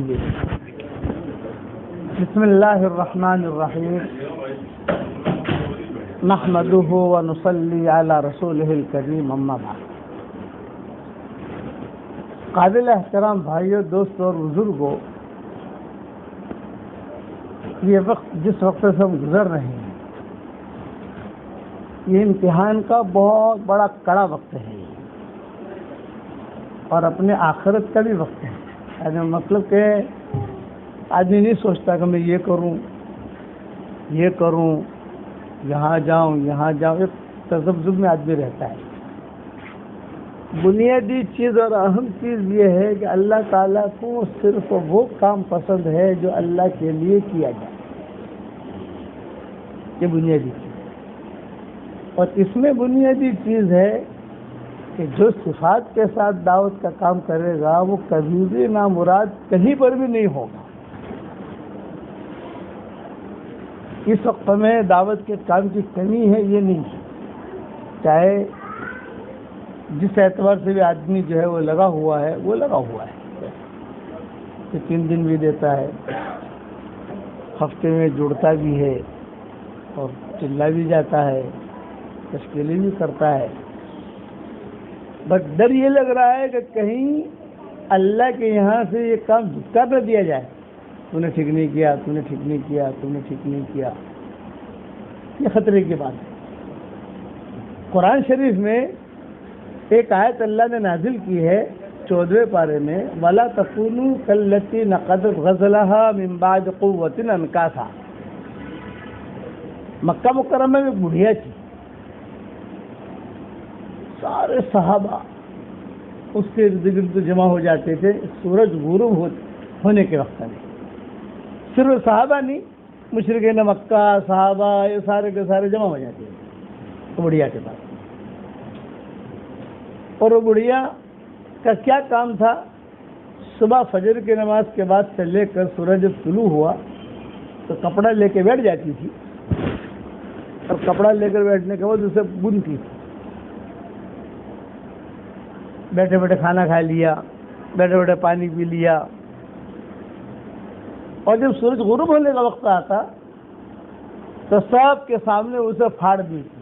لیجیے. بسم اللہ الرحمن الرحیم. نحمده ونصلی علی رسولہ الکریم، اما بعد. قابل احترام بھائیوں، دوستوں اور بزرگوں، یہ وقت جس وقت سے ہم گزر رہے ہیں، یہ امتحان کا بہت بڑا کڑا وقت ہے اور اپنے آخرت کا بھی وقت ہے. یعنی مطلب کہ آدمی نہیں سوچتا کہ میں یہ کروں، یہاں جاؤں، ایک تذبذب میں آدمی رہتا ہے. بنیادی چیز اور اہم چیز یہ ہے کہ اللہ تعالیٰ کو صرف وہ کام پسند ہے جو اللہ کے لیے کیا جائے. یہ بنیادی چیز ہے. اور اس میں بنیادی چیز ہے کہ جو صفات کے ساتھ دعوت کا کام کرے گا وہ کبھی بھی نامراد کہیں پر بھی نہیں ہوگا. اس وقت میں دعوت کے کام کی کمی ہے یہ نہیں ہے، چاہے جس اعتبار سے بھی آدمی جو ہے وہ لگا ہوا ہے کہ 3 دن بھی دیتا ہے، ہفتے میں جڑتا بھی ہے اور چلا بھی جاتا ہے، تشکیلیں بھی کرتا ہے. بس ڈر یہ لگ رہا ہے کہ کہیں اللہ کے یہاں سے یہ کام جھٹکا نہ دیا جائے. تو نے ٹھیک نہیں کیا. یہ خطرے کی بات ہے. قرآن شریف میں ایک آیت اللہ نے نازل کی ہے 14ویں پارے میں، وَلَا تَكُونُوا كَالَّتِي نَقَضَتْ غَزْلَهَا مِن بَعْدِ قُوَّةٍ أَنْكَاثًا. مکہ مکرمہ میں بڑھیا تھی، سارے صحابہ اس کے ارد گرد جمع ہو جاتے تھے سورج غروب ہونے کے وقت میں. صرف صحابہ نہیں، مشرکین مکہ، صحابہ، یہ سارے کے سارے جمع ہو جاتے تھے بڑھیا کے پاس. اور وہ بڑھیا کا کیا کام تھا؟ صبح فجر کی نماز کے بعد سے لے کر سورج جب طلوع ہوا تو کپڑا لے کے بیٹھ جاتی تھی، اور کپڑا لے کر بیٹھنے کے بعد اسے بنتی تھی. بیٹھے بیٹھے کھانا کھا لیا، بیٹھے بیٹھے پانی پی لیا، اور جب سورج غروب ہونے کا وقت آتا تو سب کے سامنے اسے پھاڑ دی تھی.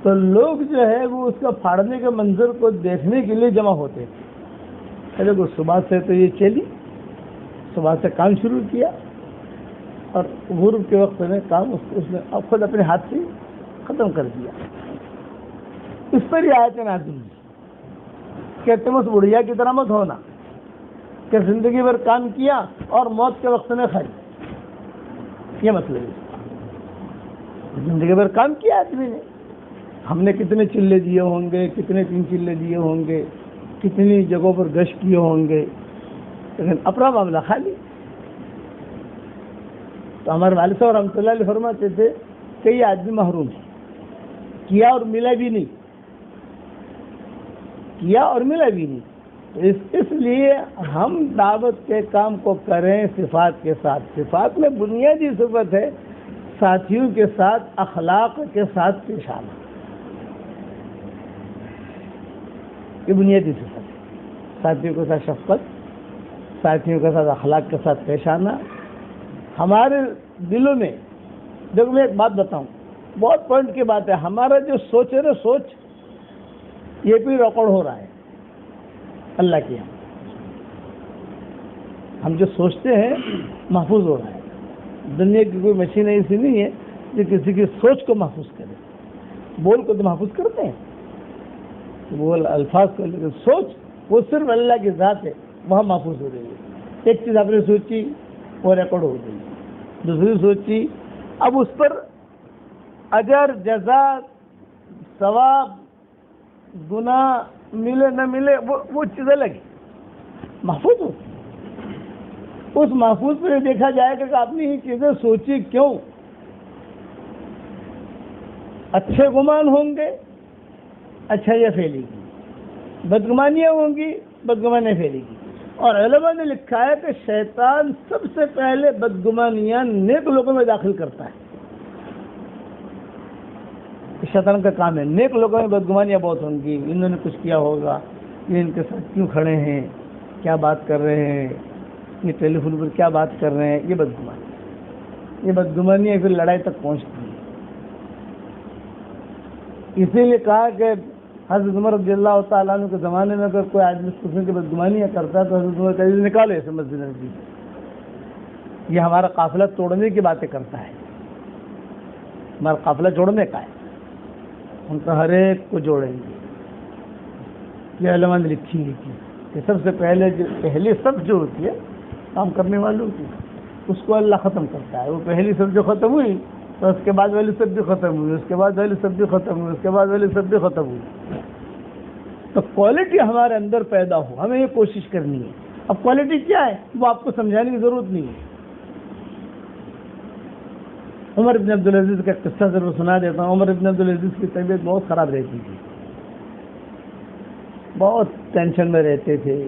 تو لوگ جو ہے وہ اس کا پھاڑنے کے منظر کو دیکھنے کے لیے جمع ہوتے تھے. دیکھو صبح سے تو یہ چلی، صبح سے کام شروع کیا اور غروب کے وقت میں کام اس نے اب خود اپنے ہاتھ سے ختم کر دیا. اس پر یہ آیت نازل ہوئی کہ تم اس بڑھیا کی طرح مت ہونا کہ زندگی بھر کام کیا اور موت کے وقت میں کھائی. یہ مطلب ہے زندگی بھر کام کیا آدمی نے، ہم نے کتنے چلے دیے ہوں گے، کتنے 3 چلے دیے ہوں گے، کتنی جگہوں پر گشت کیے ہوں گے، لیکن اپنا معاملہ خالی. تو ہمارے والد صاحب رحمۃ اللہ علیہ فرماتے تھے کہ یہ آدمی محروم ہے، کیا اور ملا بھی نہیں. اس لیے ہم دعوت کے کام کو کریں صفات کے ساتھ. صفات میں بنیادی صفت ہے ساتھیوں کے ساتھ اخلاق کے ساتھ پیش آنا. یہ بنیادی صفت ہے، ساتھیوں کے ساتھ شفقت، ساتھیوں کے ساتھ اخلاق کے ساتھ پیش آنا. ہمارے دلوں میں دیکھو میں ایک بات بتاؤں، بہت پوائنٹ کی بات ہے، ہمارا جو سوچ ہے نا، سوچ یہ بھی ریکارڈ ہو رہا ہے اللہ کے یہاں. ہم جو سوچتے ہیں محفوظ ہو رہا ہے. دنیا کی کوئی مشین ایسی نہیں ہے جو کسی کی سوچ کو محفوظ کرے. بول کو تو محفوظ کرتے ہیں، بول الفاظ کو، لیکن سوچ وہ صرف اللہ کی ذات ہے، وہاں محفوظ ہو رہی ہے. ایک چیز آپ نے سوچی وہ ریکارڈ ہو گئی، دوسری سوچی، اب اس پر اجر، جزا، ثواب، گناہ ملے نہ ملے وہ چیز الگ ہے، محفوظ ہوتی. اس محفوظ پہ یہ دیکھا جائے کہ آپ نے یہ چیزیں سوچی کیوں. اچھے گمان ہوں گے، اچھائیاں پھیلے گی، بدگمانیاں ہوں گی، بدگمانیاں پھیلے گی. اور علماء نے لکھا ہے کہ شیطان سب سے پہلے بدگمانیاں نیک لوگوں میں داخل کرتا ہے. شیطان کا کام ہے، نیک لوگوں میں بدگمانیاں بہت ہوں گی، انہوں نے کچھ کیا ہوگا، یہ ان کے ساتھ کیوں کھڑے ہیں، کیا بات کر رہے ہیں، یہ ٹیلی فون پر کیا بات کر رہے ہیں، یہ بدگمانی ہے، پھر لڑائی تک پہنچتی ہے۔ اسی لیے کہا کہ حضرت عمر رضی اللہ تعالیٰ عنہ کے زمانے میں اگر کوئی آدمی اس قسم کی بدگمانیاں کرتا ہے تو حضرت عمر کہتے نکالو اسے مسجد نبوی سے، یہ ہمارا قافلہ توڑنے کی باتیں کرتا ہے، ہمارا قافلہ جوڑنے کا ہے، ان کا ہر ایک کو جوڑیں گے۔ یہ علماء نے لکھی کہ سب سے پہلی سب جو ہوتی ہے کام کرنے والوں کی، اس کو اللہ ختم کرتا ہے۔ وہ پہلی سب جو ختم ہوئی تو اس کے بعد والی سب بھی ختم ہوئی، اس کے بعد والی سب بھی ختم ہوئی، اس کے بعد والی سب بھی ختم ہوئی۔ تو کوالٹی ہمارے اندر پیدا ہو، ہمیں یہ کوشش کرنی ہے۔ اب کوالٹی کیا ہے وہ آپ کو سمجھانے کی ضرورت نہیں ہے۔ عمر بن عبدالعزیز کا قصہ ضرور سنا دیتا ہوں۔ عمر بن عبدالعزیز کی طبیعت بہت خراب رہتی تھی، بہت ٹینشن میں رہتے تھے۔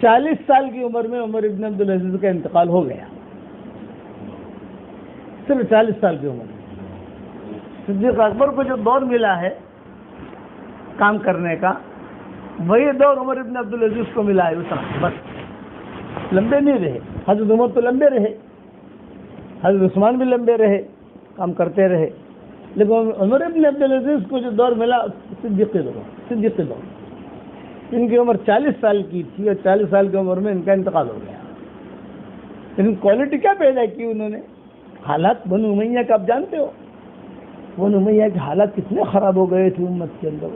40 سال کی عمر میں عمر بن عبدالعزیز کا انتقال ہو گیا، صرف 40 سال کی عمر میں۔ صدیق اکبر کو جو دور ملا ہے کام کرنے کا، وہی دور عمر بن عبدالعزیز کو ملا ہے، بس لمبے نہیں رہے۔ حضرت عمر تو لمبے رہے، حضرت عثمان بھی لمبے رہے، کام کرتے رہے، لیکن عمر بن عبدالعزیز کو جو دور ملا صدیقی دور، ان کی عمر 40 سال کی تھی اور 40 سال کی عمر میں ان کا انتقال ہو گیا۔ لیکن کوالٹی کیا پیدا کی انہوں نے؟ حالات بنو امیہ کا آپ جانتے ہو، بنو امیہ کے حالات کتنے خراب ہو گئے تھے امت کے اندر۔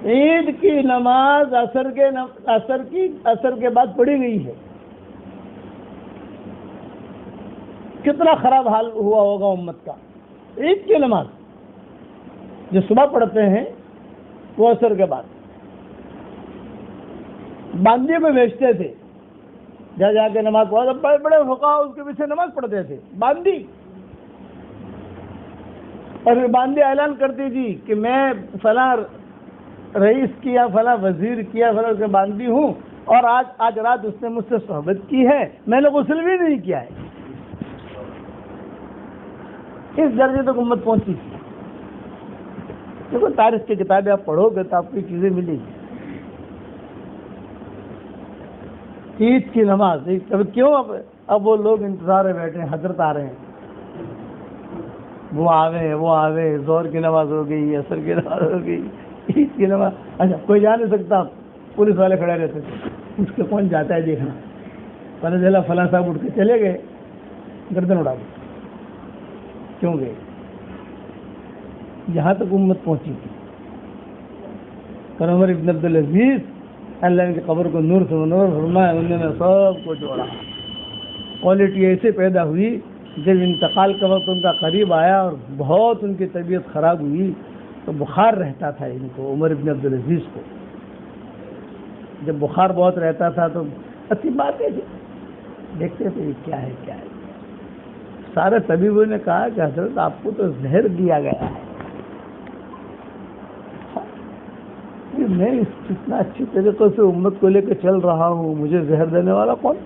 عید کی نماز عصر کے بعد پڑھی گئی ہے، کتنا خراب حال ہوا ہوگا امت کا۔ عید کی نماز جو صبح پڑھتے ہیں وہ عصر کے بعد باندی میں بیچتے تھے، جا کے نماز پڑھا، بڑے بڑے فقہا اس کے پیچھے نماز پڑھتے تھے، باندی۔ اور باندی اعلان کرتی تھی کہ میں فلاں رئیس کی یا فلاں وزیر کی یا فلاں کے باندی ہوں، اور آج رات اس نے مجھ سے صحبت کی ہے، میں نے غسل بھی نہیں کیا ہے۔ اس درجے تک امت پہنچی تھی۔ دیکھو تاریخ کی کتابیں آپ پڑھو گے تو آپ کو چیزیں ملیں گی۔ عید کی نماز اب کیوں اب وہ لوگ انتظار میں بیٹھے ہیں، حضرت آ رہے ہیں، وہ آوے، ظہر کی نماز ہو گئی، عصر کی نماز ہو گئی، عید کی نماز۔ اچھا کوئی جا نہیں سکتا، پولیس والے کھڑے رہتے تھے، اس کے کون جاتا ہے دیکھنا، پتہ چلا فلاں صاحب اٹھ کے چلے گئے، گردن اڑا دی، کیوں گئے؟ یہاں تک امت پہنچی تھی۔ اور عمر بن عبدالعزیز اللہ ان کی قبر کو نور سے منور فرمائے، انہوں نے سب کو جوڑا۔ کوالٹی ایسے پیدا ہوئی، جب انتقال کا وقت ان کا قریب آیا اور بہت ان کی طبیعت خراب ہوئی تو بخار رہتا تھا ان کو، عمر بن عبدالعزیز کو جب بخار بہت رہتا تھا تو اچھی باتیں تھی، دیکھتے تھے کیا ہے۔ سارے طبیبوں نے کہا کہ حضرت آپ کو تو زہر دیا گیا ہے۔ میں اتنا اچھی طریقے سے امت کو لے کے چل رہا ہوں، مجھے زہر دینے والا کون؟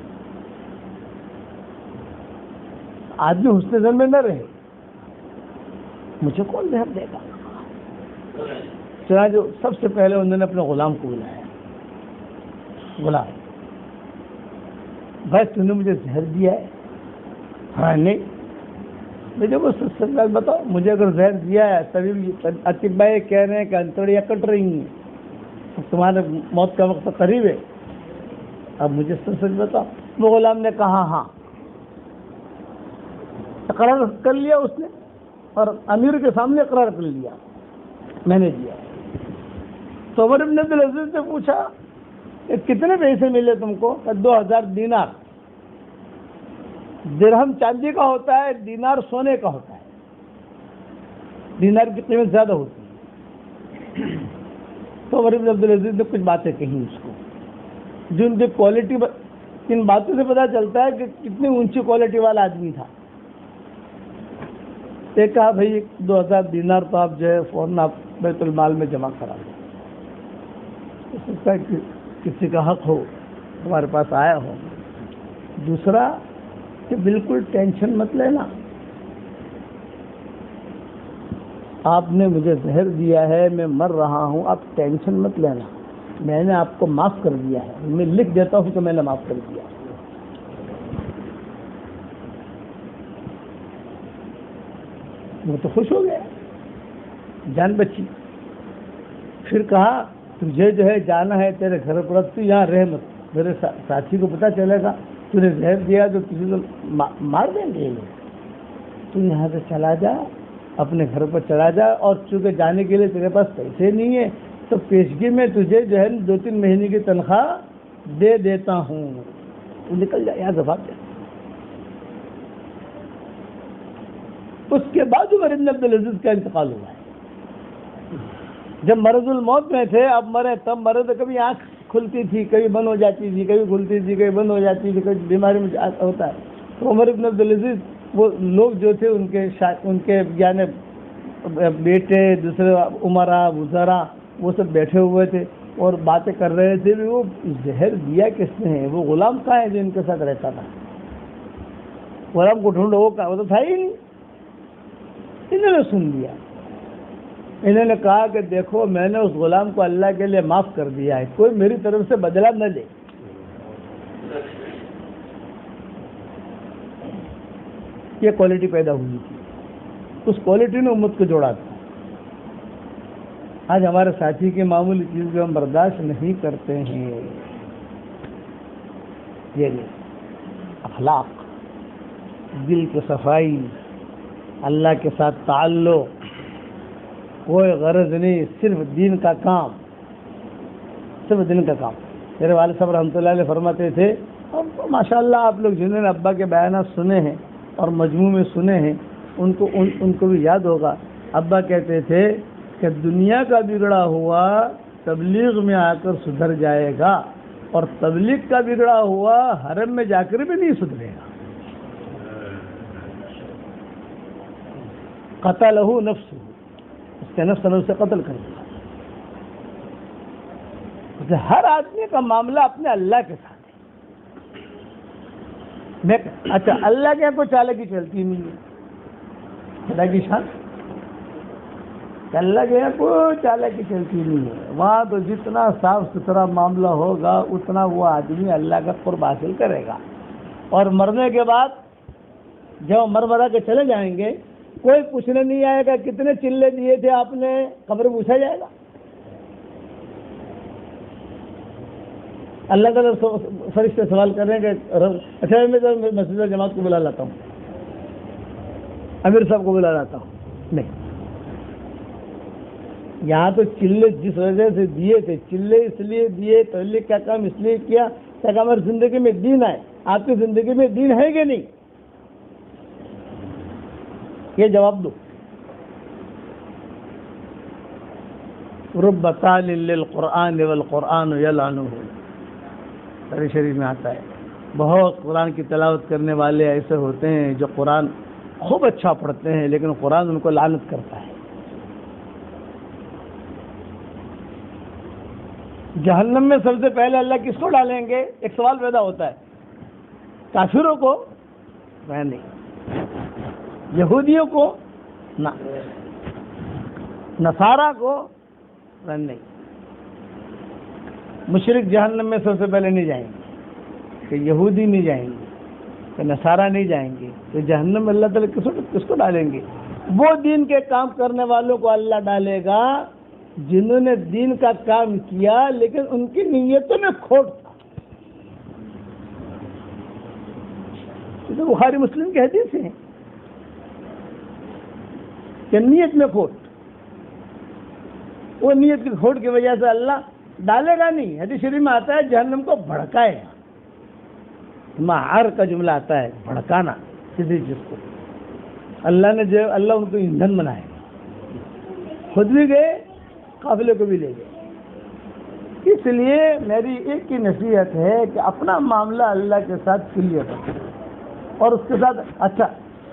آدمی حسن زن میں نہ رہے، مجھے کون زہر دے گا؟ چنانچہ سب سے پہلے انہوں نے اپنے غلام کو بلایا، غلام بھائی تم نے مجھے زہر دیا ہے؟ ہاں نہیں، مجھے وہ سچ بتاؤ، مجھے اگر زہر دیا ہے تبھی اطباء کہہ رہے ہیں کہ انتڑیاں کٹ رہی ہیں، تمہارے موت کا وقت قریب ہے، اب مجھے سچ بتاؤ۔ وہ غلام نے کہا ہاں، اقرار کر لیا اس نے، اور امیر کے سامنے اقرار کر لیا میں نے دیا۔ تو عمر بن عبدالعزیز نے پوچھا کہ کتنے پیسے ملے تم کو؟ 2000 دینار۔ درہم چاندی کا ہوتا ہے، دینار سونے کا ہوتا ہے، دینار کی قیمت زیادہ ہوتی ہے۔ تو عمر بن عبدالعزیز نے کچھ باتیں کہیں اس کو، جو ان کی کوالٹی، ان باتوں سے پتہ چلتا ہے کہ کتنی اونچی کوالٹی والا آدمی تھا۔ ایک کہا بھائی 2000 دینار تو آپ جو ہے فوراً آپ بیت المال میں جمع کرا دیں، ہو سکتا ہے کہ کسی کا حق ہو ہمارے پاس آیا ہو۔ دوسرا کہ بالکل ٹینشن مت لینا، آپ نے مجھے زہر دیا ہے، میں مر رہا ہوں، آپ ٹینشن مت لینا، میں نے آپ کو معاف کر دیا ہے، میں لکھ دیتا ہوں کہ میں نے معاف کر دیا۔ وہ تو خوش ہو گیا، جان بچی۔ پھر کہا تجھے جو ہے جانا ہے تیرے گھر پر، تو یہاں رہ مت، میرے ساتھی کو پتہ چلے گا تو نے زہر دیا تو تجھے تو مار دیں گے یہ لوگ، تو یہاں سے چلا جا، اپنے گھر پر چلا جا، اور چونکہ جانے کے لیے تیرے پاس پیسے نہیں ہیں تو پیشگی میں تجھے جو ہے 2-3 مہینے کی تنخواہ دے دیتا ہوں، تو نکل جا یہاں سے، بھاگ جا۔ اس کے بعد عمر بن عبدالعزیز کا انتقال ہوا ہے۔ جب مرض الموت میں تھے، اب مرے تب مرے، تو کبھی آنکھ کھلتی تھی، کبھی بند ہو جاتی تھی، کبھی کھلتی تھی، کبھی بند ہو جاتی تھی، کبھی بیماری میں ہوتا ہے۔ تو عمر بن عبدالعزیز، وہ لوگ جو تھے ان کے یعنی بیٹے، دوسرے عمرا وزراء، وہ سب بیٹھے ہوئے تھے اور باتیں کر رہے تھے بھی وہ زہر دیا کس نے ہے، وہ غلام کہاں ہے جو ان کے ساتھ رہتا تھا، غلام کو ڈھونڈو، وہ تو تھا ہی نہیں۔ انہوں نے سن لیا، انہوں نے کہا کہ دیکھو میں نے اس غلام کو اللہ کے لیے معاف کر دیا ہے، کوئی میری طرف سے بدلہ نہ لے۔ یہ کوالٹی پیدا ہوئی تھی، اس کوالٹی نے امت کو جوڑا تھا۔ آج ہمارے ساتھی کی معمولی چیز کو ہم برداشت نہیں کرتے ہیں۔ یہ اخلاق، دل کی صفائی، اللہ کے ساتھ تعلق، کوئی غرض نہیں، صرف دین کا کام، صرف دین کا کام۔ میرے والد صاحب رحمۃ اللہ علیہ فرماتے تھے، اور ماشاء اللہ آپ لوگ جنہوں نے ابا کے بیانات سنے ہیں اور مجموع میں سنے ہیں ان کو بھی یاد ہوگا، ابا کہتے تھے کہ دنیا کا بگڑا ہوا تبلیغ میں آ کر سدھر جائے گا، اور تبلیغ کا بگڑا ہوا حرم میں جا کر بھی نہیں سدھرے گا۔ قتلہ نفسہ، اس کے نفس نے اسے قتل کر دیا۔ ہر آدمی کا معاملہ اپنے اللہ کے ساتھ ہے۔ اچھا، اللہ کے کوئی چالاکی چلتی نہیں ہے، خدا کی شان، اللہ کے یہاں کوئی چالاکی چلتی نہیں ہے۔ وہاں تو جتنا صاف ستھرا معاملہ ہوگا اتنا وہ آدمی اللہ کا قرب حاصل کرے گا، اور مرنے کے بعد جب مرا کے چلے جائیں گے کوئی پوچھنے نہیں آئے گا کتنے چلے دیے تھے آپ نے، قبر پوچھا جائے گا۔ اللہ تعالیٰ فرشتے سوال کر رہے ہیں کہ اچھا میں مسجد جماعت کو بلا لاتا ہوں، امیر صاحب کو بلا لاتا ہوں، نہیں، یہاں تو چلے جس وجہ سے دیے تھے، چلے اس لیے دیے، تبلیغ کا کام اس لیے کیا تاکہ ہماری زندگی میں دین آئے۔ آپ کی زندگی میں دین ہے کہ نہیں، یہ جواب دو۔ رب طال للقرآن والقرآن یلعنہ، شریف میں آتا ہے، بہت قرآن کی تلاوت کرنے والے ایسے ہوتے ہیں جو قرآن خوب اچھا پڑھتے ہیں لیکن قرآن ان کو لعنت کرتا ہے۔ جہنم میں سب سے پہلے اللہ کس کو ڈالیں گے؟ ایک سوال پیدا ہوتا ہے، کافروں کو؟ نہیں۔ یہودیوں کو؟ نہ۔ نصارہ کو؟ نہیں۔ مشرک جہنم میں سب سے پہلے نہیں جائیں گے، کہ یہودی نہیں جائیں گے، کہ نصارہ نہیں جائیں گے، تو جہنم میں اللہ تعالیٰ کس کو ڈالیں گے؟ وہ دین کے کام کرنے والوں کو اللہ ڈالے گا جنہوں نے دین کا کام کیا لیکن ان کی نیتوں میں کھوٹ تھا۔ تو بخاری مسلم کی حدیث ہے کہ نیت میں کھوٹ، وہ نیت کی کھوٹ کی وجہ سے اللہ ڈالے گا نہیں۔ حدیث شریف میں آتا ہے جہنم کو بھڑکائے گا، معار کا جملہ آتا ہے، بھڑکانا کسی چیز کو۔ اللہ ان کو ایندھن بنائے گا، خود بھی گئے، قافلے کو بھی لے گئے۔ اس لیے میری ایک ہی نصیحت ہے کہ اپنا معاملہ اللہ کے ساتھ کلیئر کرو، اور اس کے ساتھ اچھا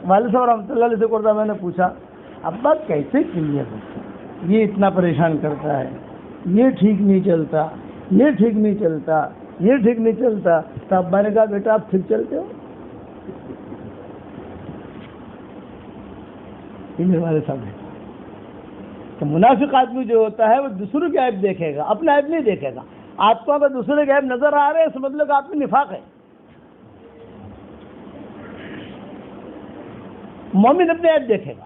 والد صاحب رحمۃ اللہ علیہ سے کرتا، میں نے پوچھا ابا کیسے کلیئر ہو، یہ اتنا پریشان کرتا ہے، یہ ٹھیک نہیں چلتا، یہ ٹھیک نہیں چلتا، یہ ٹھیک نہیں چلتا، تو ابا نے کہا بیٹا آپ ٹھیک چلتے ہو؟ یہ میرے والد صاحب ہے کہ منافق آدمی جو ہوتا ہے وہ دوسروں کی عیب دیکھے گا، اپنا عیب نہیں دیکھے گا۔ آپ کو اگر دوسرے کے عیب نظر آ رہے ہیں اس مطلب آپ میں نفاق ہے. مومن اپنے عیب دیکھے گا,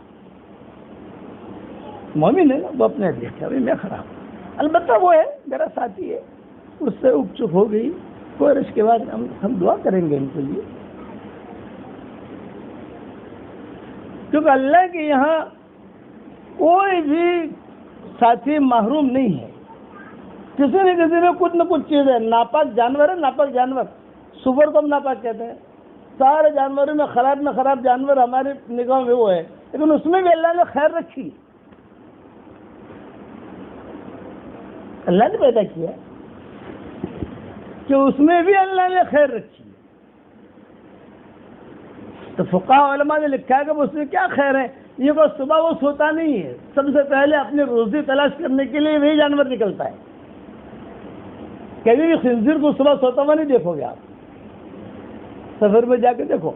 مومن ہے نا, وہ اپنے عیب دیکھے گا, میں خراب ہوں. البتہ وہ ہے میرا ساتھی ہے, اس سے اگ چک ہو گئی کوئی, اس کے بعد ہم دعا کریں گے ان کے لیے, کیونکہ اللہ کے یہاں کوئی بھی ساتھی محروم نہیں ہے. کسی نہ کسی میں کچھ نہ کچھ چیز ہے. ناپاک جانور ہے, ناپاک جانور, سور کو ہم ناپاک کہتے ہیں. سارے جانوروں میں خراب جانور ہماری نگاہ میں وہ ہے, لیکن اس میں بھی اللہ نے خیر رکھی. اللہ نے پیدا کیا کہ اس میں بھی اللہ نے خیر رکھی. تو فقہاء علماء نے لکھا ہے کہ اس میں کیا خیر ہے. یہ کوئی صبح وہ سوتا نہیں ہے, سب سے پہلے اپنی روزی تلاش کرنے کے لیے وہی جانور نکلتا ہے. کبھی بھی خنزیر کو صبح سوتا ہوا نہیں دیکھو گے آپ. سفر میں جا کے دیکھو,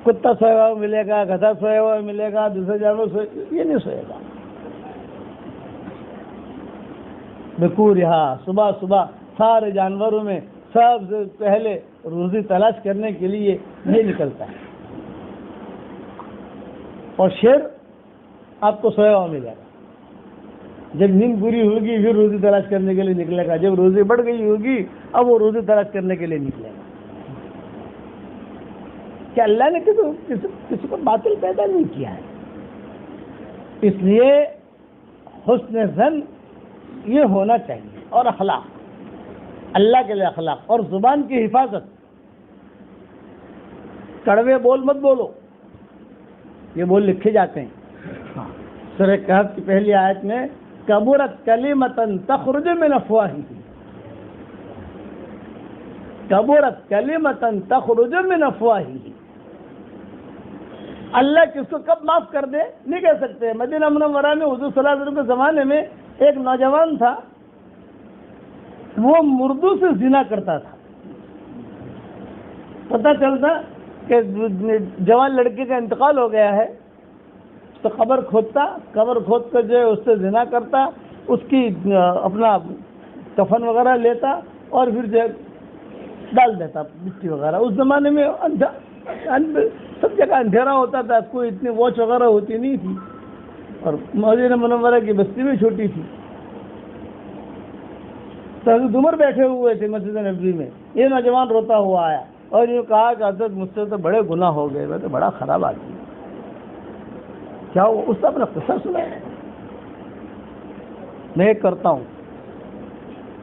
کتا سویا ہوا ملے گا, گدھا سویا ہوا ملے گا, دوسرے جانور سوئے, یہ نہیں سوئے گا. بکور یہاں صبح صبح سارے جانوروں میں سب سے پہلے روزی تلاش کرنے کے لیے یہ نکلتا ہے. اور شیر آپ کو سویا ہوا ملے گا. جب نیند پوری ہوگی پھر روزی تلاش کرنے کے لیے نکلے گا. جب روزی بڑھ گئی ہوگی اب وہ روزی تلاش کرنے کے لیے نکلے گا. کہ اللہ نے کسی کو باطل پیدا نہیں کیا ہے. اس لیے حسن ظن یہ ہونا چاہیے, اور اخلاق, اللہ کے لیے اخلاق, اور زبان کی حفاظت. کڑوے بول مت بولو, یہ بول لکھے جاتے ہیں. سورہ کہف کی پہلی آیت میں کبرت کلمۃ تخرج من افواہہم, کبرت کلمۃ تخرج من افواہہم. اللہ کس کو کب معاف کر دے نہیں کہہ سکتے. مدینہ منورہ میں حضور صلی اللہ علیہ وسلم کے زمانے میں ایک نوجوان تھا, وہ مردوں سے زنا کرتا تھا. پتہ چلتا کہ جوان لڑکے کا انتقال ہو گیا ہے تو قبر کھودتا, قبر کھود کر جو ہے اس سے زنا کرتا, اس کی اپنا کفن وغیرہ لیتا اور پھر جو ہے ڈال دیتا مٹی وغیرہ. اس زمانے میں سب جگہ اندھیرا ہوتا تھا, کوئی اتنی واچ وغیرہ ہوتی نہیں تھی, اور مدینہ منورہ کی بستی بھی چھوٹی تھی. تو حضرت عمر بیٹھے ہوئے تھے مسجد نبوی میں. یہ نوجوان روتا ہوا آیا اور یہ کہا کہ حضرت مجھ سے تو بڑے گناہ ہو گئے, میں تو بڑا خراب آدمی. کیا ہوا؟ اس نے اپنا قصہ سنایا. میں کرتا ہوں.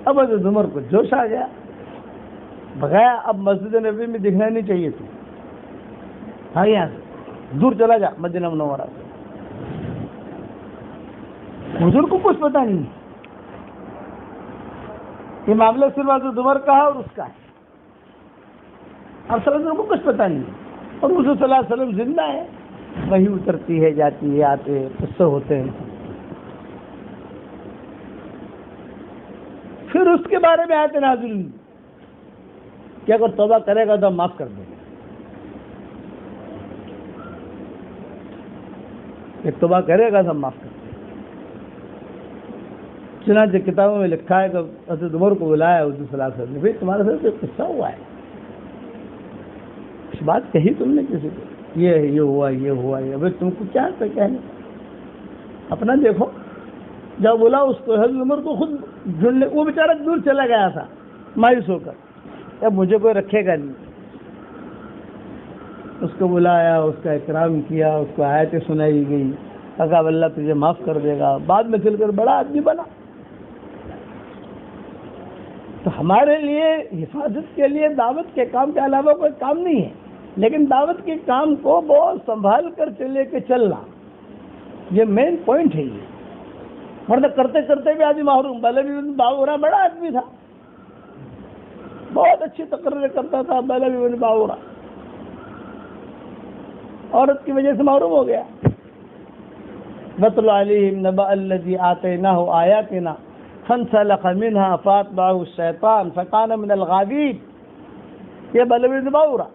اب حضرت عمر کو جوش آ گیا, بغایا, اب مسجد نبوی میں دکھنا نہیں چاہیے تھی. ہاں یہاں سے دور چلا جا مدینہ منورہ سے. حضور کو کچھ پتا نہیں, یہ معاملہ صرف حضرت عمر کا ہے اور اس کا ہے. اب صلی اللہ علیہ وسلم کو کچھ پتا نہیں, اور حضور صلی اللہ علیہ وسلم زندہ ہے, وہی اترتی ہے, جاتی ہے, آتے ہیں, قصے ہوتے ہیں. پھر اس کے بارے میں آیت نازل ہوئی کہ اگر توبہ کرے گا تو ہم معاف کر دیں گے. ایک توبہ کرے گا تو ہم معاف کر دیں گے. چنانچہ کتابوں میں لکھا ہے کہ حضرت عمر کو بلایا حضور صلی اللہ علیہ وسلم نے, بھائی تمہارے ساتھ ایک قصہ ہوا ہے, اس بات کہی تم نے کسی کو, یہ ہوا, یہ ہوا, یہ, بھائی تم کو کیا ہے کہنے, اپنا دیکھو. جب بولا اس کو, حضرت عمر کو خود ڈھونڈنے, وہ بیچارہ دور چلا گیا تھا مایوس ہو کر, اب مجھے کوئی رکھے گا نہیں. اس کو بلایا, اس کا اکرام کیا, اس کو آیتیں سنائی گئی, کہا اللہ تجھے معاف کر دے گا. بعد میں چل کر بڑا آدمی بنا. تو ہمارے لیے حفاظت کے لیے دعوت کے کام کے علاوہ کوئی کام نہیں ہے, لیکن دعوت کے کام کو بہت سنبھال کر چلے کے چلنا, یہ مین پوائنٹ ہے. یہ ورنہ کرتے کرتے بھی آدمی محروم. بلبی بن باورا بڑا آدمی تھا, بہت اچھی تقریر کرتا تھا. بلبی بن باورا عورت کی وجہ سے محروم ہو گیا. وَاتْلُ عَلَيْهِمْ نَبَأَ الَّذِي آتَيْنَاهُ آيَاتِنَا فَانسَلَخَ مِنْهَا فَأَتْبَعَهُ الشَّيْطَانُ فَكَانَ مِنَ الْغَاوِينَ. یہ بلبی بن باورا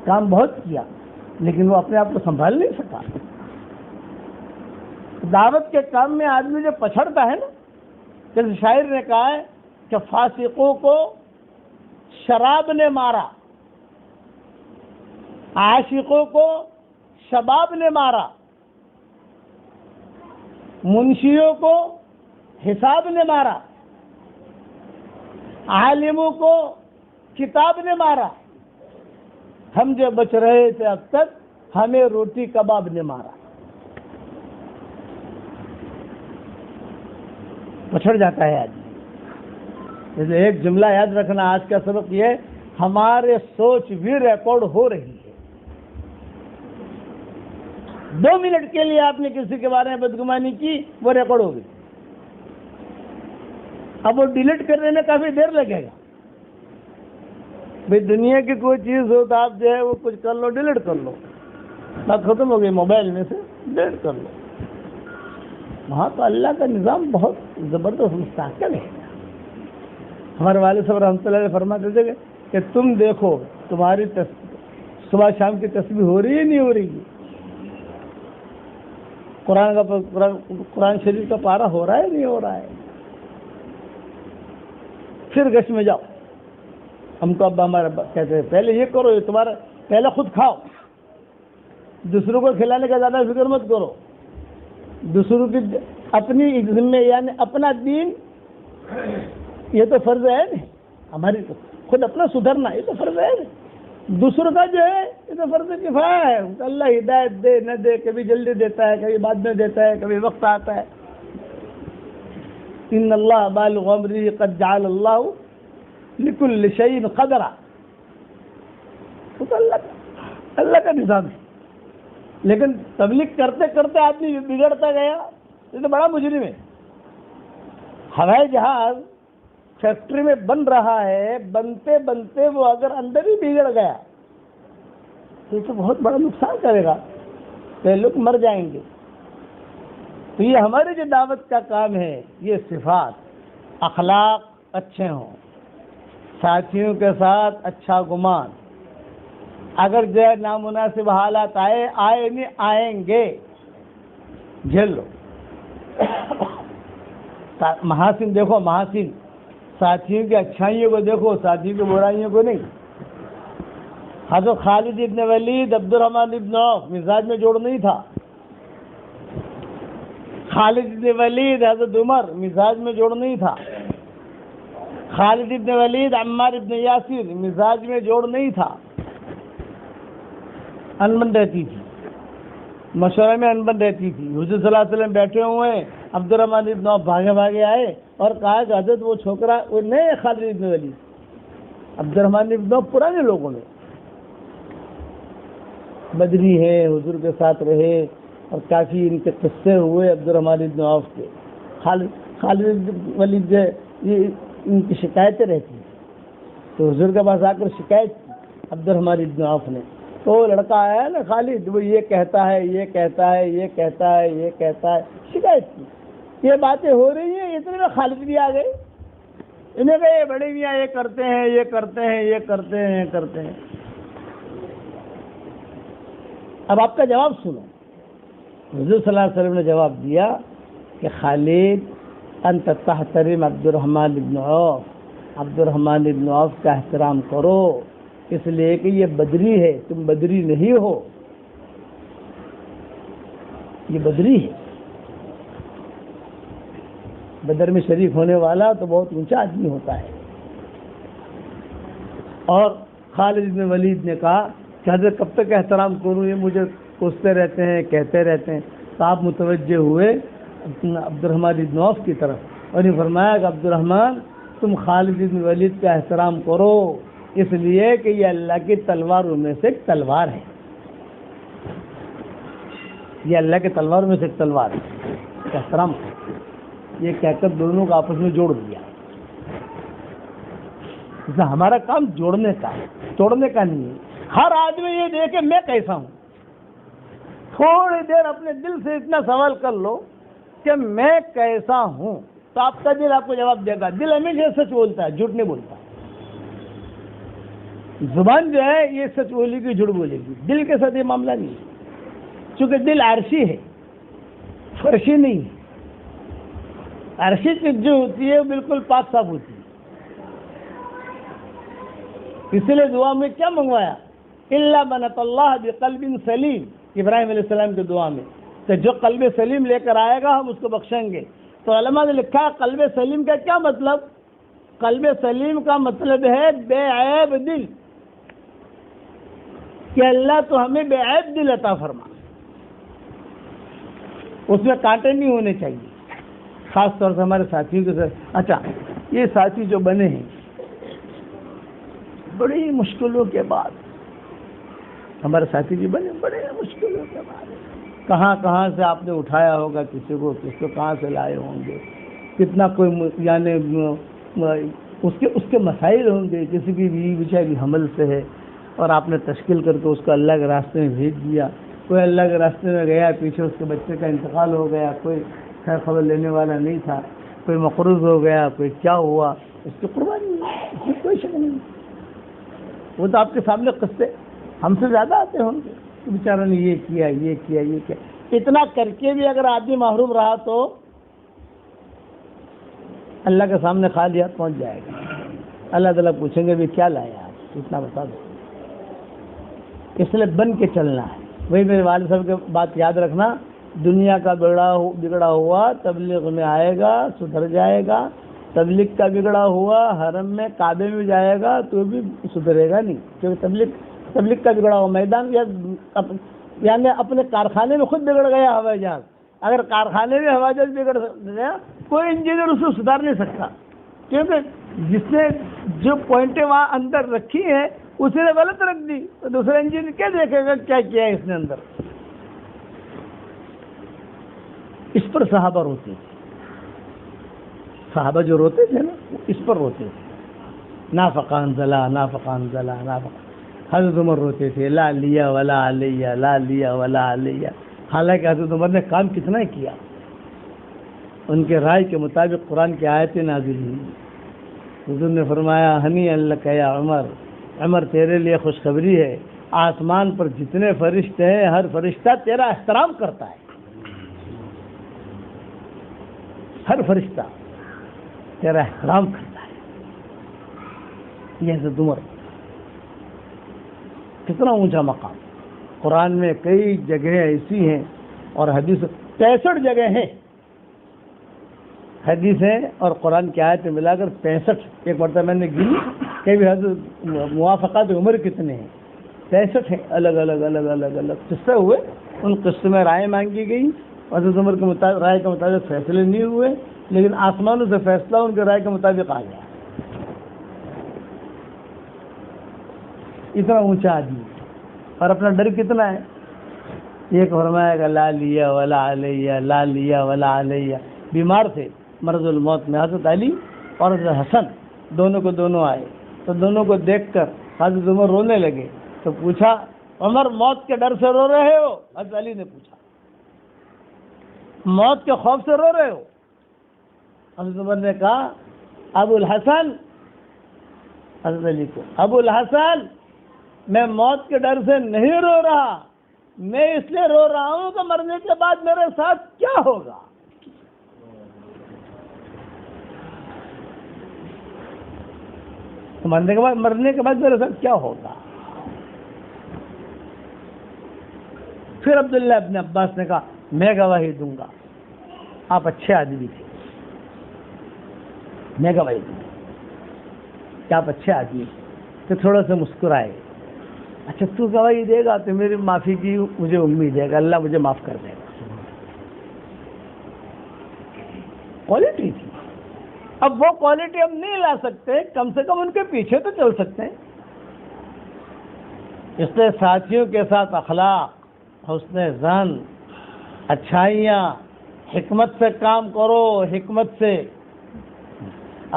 کام بہت کیا, لیکن وہ اپنے آپ کو سنبھال نہیں سکا. دعوت کے کام میں آدمی جو پچھڑتا ہے نا, جیسے شاعر نے کہا ہے کہ فاسقوں کو شراب نے مارا، عاشقوں کو شباب نے مارا، منشیوں کو حساب نے مارا، عالموں کو کتاب نے مارا، ہم جو بچ رہے تھے اب تک ہمیں روٹی کباب نے مارا۔ پچھڑ جاتا ہے آدمی۔ جیسے ایک جملہ یاد رکھنا، آج کا سبق یہ ہے، ہمارے سوچ بھی ریکارڈ ہو رہی ہے۔ 2 منٹ کے لیے آپ نے کسی کے بارے میں بدگمانی کی، وہ ریکارڈ ہو گئی۔ اب وہ ڈیلیٹ کرنے میں کافی دیر لگے گا۔ بھئی دنیا کی کوئی چیز ہو تو آپ جو ہے وہ کچھ کر لو، ڈیلیٹ کر لو، بات ختم ہو گئی، موبائل میں سے ڈیلیٹ کر لو۔ وہاں تو اللہ کا نظام بہت زبردست مستحکم ہے۔ ہمارے والد صاحب رحمۃ اللہ علیہ فرماتے تھے کہ تم دیکھو تمہاری صبح شام کی تسبیح ہو رہی ہے نہیں ہو رہی ہے، قرآن شریف کا پارہ ہو رہا ہے نہیں ہو رہا ہے۔ پھر گش میں جاؤ، ہم کو ابا ہمارے ابا کہتے ہیں پہلے یہ کرو، یہ تمہارا پہلے خود کھاؤ، دوسروں کو کھلانے کا زیادہ فکر مت کرو، دوسروں کی اپنی ذمہ یعنی اپنا دین یہ تو فرض ہے نا، ہماری خود اپنا سدھرنا یہ تو فرض ہے نا، دوسروں کا جو ہے یہ تو فرض کفایہ ہے۔ اللہ ہدایت دے نہ دے، کبھی جلدی دیتا ہے، کبھی بعد میں دیتا ہے، کبھی وقت آتا ہے۔ ان اللہ بالغ امرہ قد جعل اللہ لکل شیء قدرا، تو اللہ کا نظام ہے۔ لیکن تبلیغ کرتے کرتے آدمی بگڑتا گیا، یہ تو بڑا مجرم ہے۔ ہوائی جہاز فیکٹری میں بن رہا ہے، بنتے بنتے وہ اگر اندر ہی بگڑ گیا تو یہ تو بہت بڑا نقصان کرے گا، تو لوگ مر جائیں گے۔ تو یہ ہماری جو دعوت کا کام ہے، یہ صفات اخلاق اچھے ہوں، ساتھیوں کے ساتھ اچھا گمان، اگر جو ہے نامناسب حالات آئے نہیں آئیں گے، جھیل لو۔ محاسن دیکھو، محاسن ساتھیوں کی اچھائیوں کو دیکھو، ساتھیوں کی برائیوں کو نہیں۔ حضرت خالد ابن ولید عبد الرحمن ابن عوف مزاج میں جوڑ نہیں تھا، خالد ابن ولید حضرت عمر مزاج میں جوڑ نہیں تھا، خالد ابن ولید عمار ابن یاسر مزاج میں جوڑ نہیں تھا، انبن رہتی تھی، مشورے میں انبن رہتی تھی۔ حضور صلی اللہ علیہ وسلم بیٹھے ہوئے ہیں، عبد الرحمن ابن عوف بھاگے بھاگے آئے اور کہا کہ حضرت وہ چھوکرا وہ نئے خالد ابن ولید، عبد الرحمن ابن عوف پرانے لوگوں میں بدری ہے، حضور کے ساتھ رہے اور کافی ان کے قصے ہوئے عبد الرحمن ابن عوف کے۔ خالد ابن ولید جو یہ ان کی شکایتیں رہتی تو حضور کے پاس آ کر شکایت کی عبد الرحمن ابن عوف نے، تو لڑکا آیا ہے نا خالد، وہ یہ کہتا ہے یہ کہتا ہے یہ کہتا ہے یہ کہتا ہے، شکایت کی، یہ باتیں ہو رہی ہیں، اتنے میں خالد بھی آ گئے، انہیں کہا یہ بڑے میاں یہ کرتے ہیں یہ کرتے ہیں یہ کرتے ہیں یہ کرتے ہیں۔ اب آپ کا جواب سنو، حضور صلی اللہ علیہ وسلم نے جواب دیا کہ خالد انت تحترم عبد الرحمن ابن عوف، عبد الرحمن ابن عوف کا احترام کرو، اس لیے کہ یہ بدری ہے، تم بدری نہیں ہو، یہ بدری ہے۔ بدر میں شریک ہونے والا تو بہت اونچا آدمی ہوتا ہے۔ اور خالد بن ولید نے کہا کہ حضرت کب تک احترام کروں، یہ مجھے پوچھتے رہتے ہیں کہتے رہتے ہیں۔ تو آپ متوجہ ہوئے عبد الرحمن بن عوف کی طرف اور یہ فرمایا کہ عبد الرحمن تم خالد بن ولید کا احترام کرو، اس لیے کہ یہ اللہ کی تلواروں میں سے ایک تلوار ہے، یہ اللہ کے تلواروں میں سے ایک تلوار ہے، احترام کرو۔ یہ کہہ کر دونوں کو آپس میں جوڑ دیا۔ ہمارا کام جوڑنے کا ہے، توڑنے کا نہیں ہے۔ ہر آدمی یہ دیکھے میں کیسا ہوں، تھوڑی دیر اپنے دل سے اتنا سوال کر لو کہ میں کیسا ہوں، تو آپ کا دل آپ کو جواب دے گا۔ دل ہمیشہ سچ بولتا ہے، جھوٹ نہیں بولتا۔ زبان جو ہے یہ سچ بولے گی جھوٹ بولے گی، دل کے ساتھ یہ معاملہ نہیں ہے، چونکہ دل عرشی ہے، فرشی نہیں ہے۔ عرشی کی جو ہوتی ہے وہ بالکل پاک صاف ہوتی ہے، اسی لیے دعا میں کیا منگوایا؟ الا من اتى اللہ بقلب سلیم، ابراہیم علیہ السلام کی دعا میں، کہ جو قلب سلیم لے کر آئے گا ہم اس کو بخشیں گے۔ تو علماء نے لکھا قلب سلیم کا کیا مطلب؟ قلب سلیم کا مطلب ہے بے عیب دل، کہ اللہ تو ہمیں بے عیب دل عطا فرما، اس میں کانٹے نہیں ہونے چاہیے۔ خاص طور سے ہمارے ساتھیوں کے ساتھ، اچھا یہ ساتھی جو بنے ہیں بڑی مشکلوں کے بعد، ہمارے ساتھی جی بنے بڑے مشکلوں کے بعد، کہاں کہاں سے آپ نے اٹھایا ہوگا کسی کو کہاں سے لائے ہوں گے، کتنا کوئی یعنی اس کے مسائل ہوں گے، کسی کی بیوی بیچاری حمل سے ہے اور آپ نے تشکیل کر کے اس کو اللہ کے راستے میں بھیج دیا، کوئی اللہ کے راستے میں گیا پیچھے اس کے بچے کا انتقال ہو گیا، کوئی خیر خبر لینے والا نہیں تھا، کوئی مقروض ہو گیا، کوئی کیا ہوا، اس کی قربانی ہے، اس میں کوئی شک نہیں۔ وہ تو آپ کے سامنے قصے ہم سے زیادہ آتے ہوں گے کہ بیچاروں نے یہ کیا یہ کیا یہ کیا، اتنا کر کے بھی اگر آدمی محروم رہا تو اللہ کے سامنے خالی ہاتھ پہنچ جائے گا۔ اللہ تعالیٰ پوچھیں گے بھی کیا لایا آپ، اتنا بتا دو۔ اس لیے بن کے چلنا ہے۔ وہی میرے والد صاحب کی بات یاد رکھنا، دنیا کا بگڑا ہوا تبلیغ میں آئے گا سدھر جائے گا، تبلیغ کا بگڑا ہوا حرم میں کعبے میں جائے گا تو بھی سدھرے گا نہیں، کیونکہ تبلیغ کا بگڑا ہوا میدان یعنی اپنے کارخانے میں خود بگڑ گیا ہوائی جہاز، اگر کارخانے میں ہوائی جہاز بگڑ گیا کوئی انجینئر اس کو سدھار نہیں سکتا، کیونکہ جس نے جو پوائنٹیں وہاں اندر رکھی ہیں اسی نے غلط رکھ دی، تو دوسرا انجینئر کیا دیکھے گا کیا کیا ہے اس نے اندر۔ اس پر صحابہ روتے تھے، صحابہ جو روتے تھے نا اس پر روتے تھے، نافقان ذلا نافقان ذلا نافقان۔ حضرت عمر روتے تھے، لا لیا ولا علیہ لا لیا ولا علیہ، حالانکہ حضرت عمر نے کام کتنا ہی کیا، ان کے رائے کے مطابق قرآن کی آیتیں نازل ہوئی۔ حضور نے فرمایا ہنی اللہ یا عمر، عمر تیرے لیے خوشخبری ہے، آسمان پر جتنے فرشتے ہیں ہر فرشتہ تیرا احترام کرتا ہے، ہر فرشتہ تیرا احترام کرتا ہے۔ یہ حضرت عمر کتنا اونچا مقام، قرآن میں کئی جگہیں ایسی ہیں اور حدیث 63 جگہ ہیں، حدیثیں اور قرآن کی آیتیں ملا کر 65، ایک مرتبہ میں نے گنی کہ بھی حضرت موافقات عمر کتنے ہیں، 65 ہیں، الگ الگ الگ الگ الگ قصے ہوئے، ان قصے میں رائے مانگی گئی، حضرت عمر کے مطابق رائے کے مطابق فیصلے نہیں ہوئے، لیکن آسمانوں سے فیصلہ ان کے رائے کے مطابق آ گیا۔ اتنا اونچا آدمی اور اپنا ڈر کتنا ہے، ایک فرمایا کہ لا لیا ولا علیہ لا لیا ولا علیہ، بیمار تھے مرض الموت میں، حضرت علی اور حضرت حسن دونوں کو دونوں آئے، تو دونوں کو دیکھ کر حضرت عمر رونے لگے، تو پوچھا عمر موت کے ڈر سے رو رہے ہو؟ حضرت علی نے پوچھا موت کے خوف سے رو رہے ہو؟ حضرت عمر نے کہا ابو الحسن، حضرت علی کو، ابو الحسن میں موت کے ڈر سے نہیں رو رہا، میں اس لیے رو رہا ہوں کہ مرنے کے بعد میرے ساتھ کیا ہوگا۔ مرنے کے بعد میرے ساتھ کیا ہوگا۔ پھر عبداللہ ابن عباس نے کہا میں گواہی دوں گا، آپ اچھے آدمی تھے، میں گواہی دوں گا کہ آپ اچھے آدمی تھے، تو تھوڑا سا مسکرائے، اچھا تو گواہی دے گا تو میری معافی کی مجھے امید ہے کہ اللہ مجھے معاف کر دے گا۔ کوالٹی تھی، اب وہ کوالٹی ہم نہیں لا سکتے، کم سے کم ان کے پیچھے تو چل سکتے ہیں۔ اس لیے ساتھیوں کے ساتھ اخلاق، حسن ظن، اچھائیاں، حکمت سے کام کرو، حکمت سے۔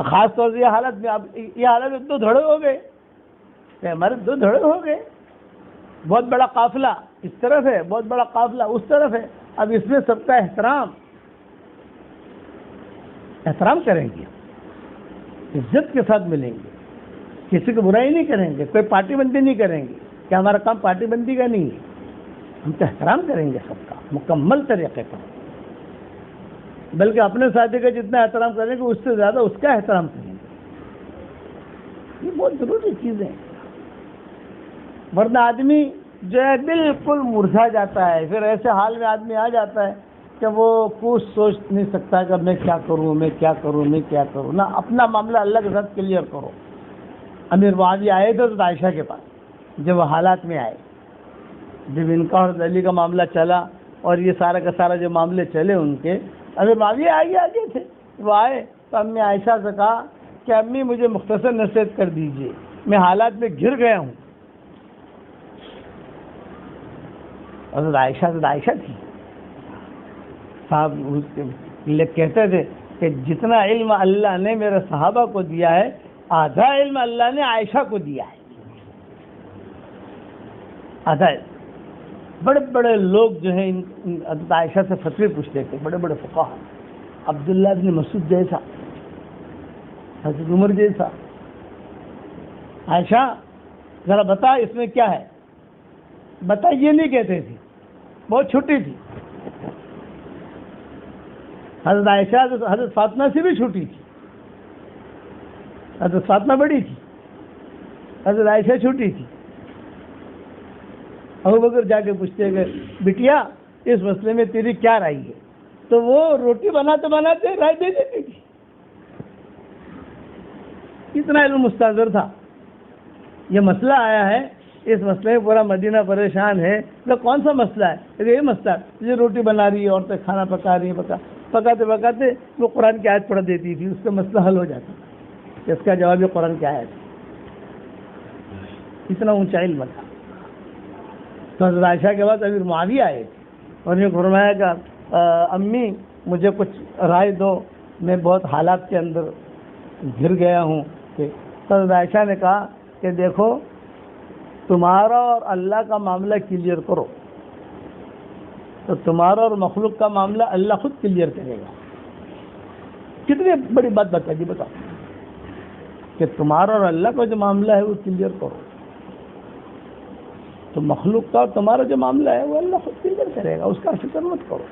خاص طور سے یہ حالت میں، اب یہ حالت میں 2 دھڑے ہو گئے، ہمارے 2 دھڑے ہو گئے، بہت بڑا قافلہ اس طرف ہے، بہت بڑا قافلہ اس طرف ہے، اب اس میں سب کا احترام کریں گے، عزت کے ساتھ ملیں گے، کسی کو برائی نہیں کریں گے، کوئی پارٹی بندی نہیں کریں گے، کہ ہمارا کام پارٹی بندی کا نہیں ہے، ہم تو احترام کریں گے سب کا مکمل طریقے پر، بلکہ اپنے ساتھی کا جتنا احترام کریں گے اس سے زیادہ اس کا احترام کریں گے۔ یہ بہت ضروری چیزیں ہیں۔ ورنہ آدمی جو ہے بالکل مرجھا جاتا ہے، پھر ایسے حال میں آدمی آ جاتا ہے کہ وہ کچھ سوچ نہیں سکتا کہ میں کیا کروں، میں کیا کروں، میں کیا کروں. نہ اپنا معاملہ اللہ کے ساتھ کلیئر کرو. امیر معاویہ آئے تھے تو عائشہ کے پاس، جب وہ حالات میں آئے، جب ان کا اور علی کا معاملہ چلا اور یہ سارا کا سارا جو معاملے چلے ان کے، امیر معاویہ آگے تھے. وہ آئے تو امی عائشہ سے کہا کہ امی مجھے مختصر نصیحت کر دیجئے، میں حالات میں گر گیا ہوں. حضرت عائشہ تھی صاحب، کہتے تھے کہ جتنا علم اللہ نے میرے صحابہ کو دیا ہے، آدھا علم اللہ نے عائشہ کو دیا ہے. آدھا علم. بڑے بڑے لوگ جو ہیں حضرت عائشہ سے فتوے پوچھتے تھے، بڑے بڑے فقہا، عبداللہ بن مسعود جیسا، حضرت عمر جیسا. عائشہ ذرا بتا اس میں کیا ہے، بتا، یہ نہیں کہتے تھے، بہت چھوٹی تھی. حضرت عائشہ حضرت فاطمہ سے بھی چھوٹی تھی. حضرت فاطمہ بڑی تھی، حضرت عائشہ چھوٹی تھی. ابوبکر جا کے پوچھتے کہ بٹیا اس مسئلے میں تیری کیا رائے ہے، تو وہ روٹی بناتے بناتے رائے دے دیتی تھی. اتنا علم مستحضر تھا. یہ مسئلہ آیا ہے، اس مسئلے میں پورا مدینہ پریشان ہے. تو کون سا مسئلہ ہے؟ یہ مسئلہ یہ روٹی بنا رہی ہے، عورتیں کھانا پکا رہی ہیں، پکاتے پکاتے وہ قرآن کی آیت پڑھ دیتی تھی، اس کا مسئلہ حل ہو جاتا تھا. اس کا جواب یہ قرآن کی آیت. اتنا اونچا علم تھا. تو حضرت عائشہ کے بعد امیر معاویہ آئے اور یہ فرمایا کہ امی مجھے کچھ رائے دو، میں بہت حالات کے اندر گر گیا ہوں. کہ حضرت عائشہ نے کہا کہ دیکھو تمہارا اور اللہ کا معاملہ کلیئر کرو، تو تمہارا اور مخلوق کا معاملہ اللہ خود کلیئر کرے گا. کتنی بڑی بات بتا دی، بتاؤ کہ تمہارا اور اللہ کا جو معاملہ ہے وہ کلیئر کرو، تو مخلوق کا اور تمہارا جو معاملہ ہے وہ اللہ خود کلیئر کرے گا، اس کا فکر مت کرو.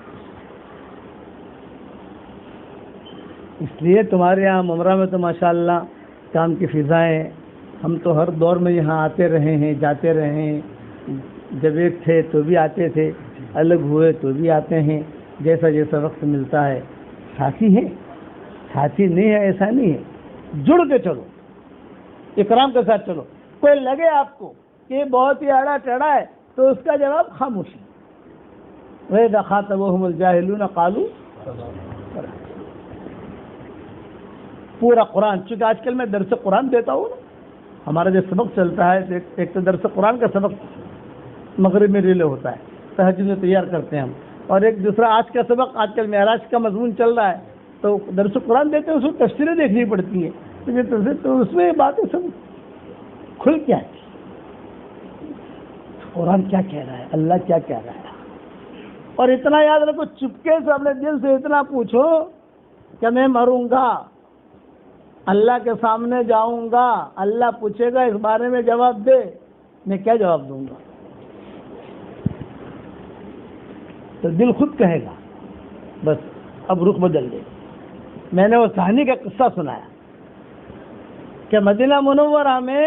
اس لیے تمہارے یہاں ممرہ میں تو ماشاءاللہ کام کی فضائیں، ہم تو ہر دور میں یہاں آتے رہے ہیں، جاتے رہے ہیں. جب ایک تھے تو بھی آتے تھے، الگ ہوئے تو بھی آتے ہیں، جیسا جیسا وقت ملتا ہے. ساتھی ہیں، ساتھی نہیں ہے ایسا نہیں ہے. جڑ کے چلو، اکرام کے ساتھ چلو. کوئی لگے آپ کو کہ یہ بہت ہی آڑا ٹیڑھا ہے تو اس کا جواب خاموشی. وَإِذَا خَاطَبَهُمُ الْجَاهِلُونَ قَالُوا. پورا قرآن، چونکہ آج کل میں درس قرآن دیتا ہوں نا، ہمارا جو سبق چلتا ہے، ایک تو درس قرآن کا سبق مغرب میں ریلے ہوتا ہے، تہجد میں تیار کرتے ہیں ہم، اور ایک دوسرا آج کا سبق، آج کل معراج کا مضمون چل رہا ہے تو درس قرآن دیتے ہیں، اس میں تفسیریں دیکھنی پڑتی ہیں. تو اس میں باتیں سب کھل کے آتی. قرآن کیا کہہ رہا ہے، اللہ کیا کہہ رہا ہے. اور اتنا یاد رکھو، چپکے سے اپنے دل سے اتنا پوچھو کہ میں مروں گا، اللہ کے سامنے جاؤں گا، اللہ پوچھے گا اس بارے میں جواب دے، میں کیا جواب دوں گا؟ تو دل خود کہے گا بس اب رخ بدل دے. میں نے وہ صحنی کا قصہ سنایا کہ مدینہ منورہ میں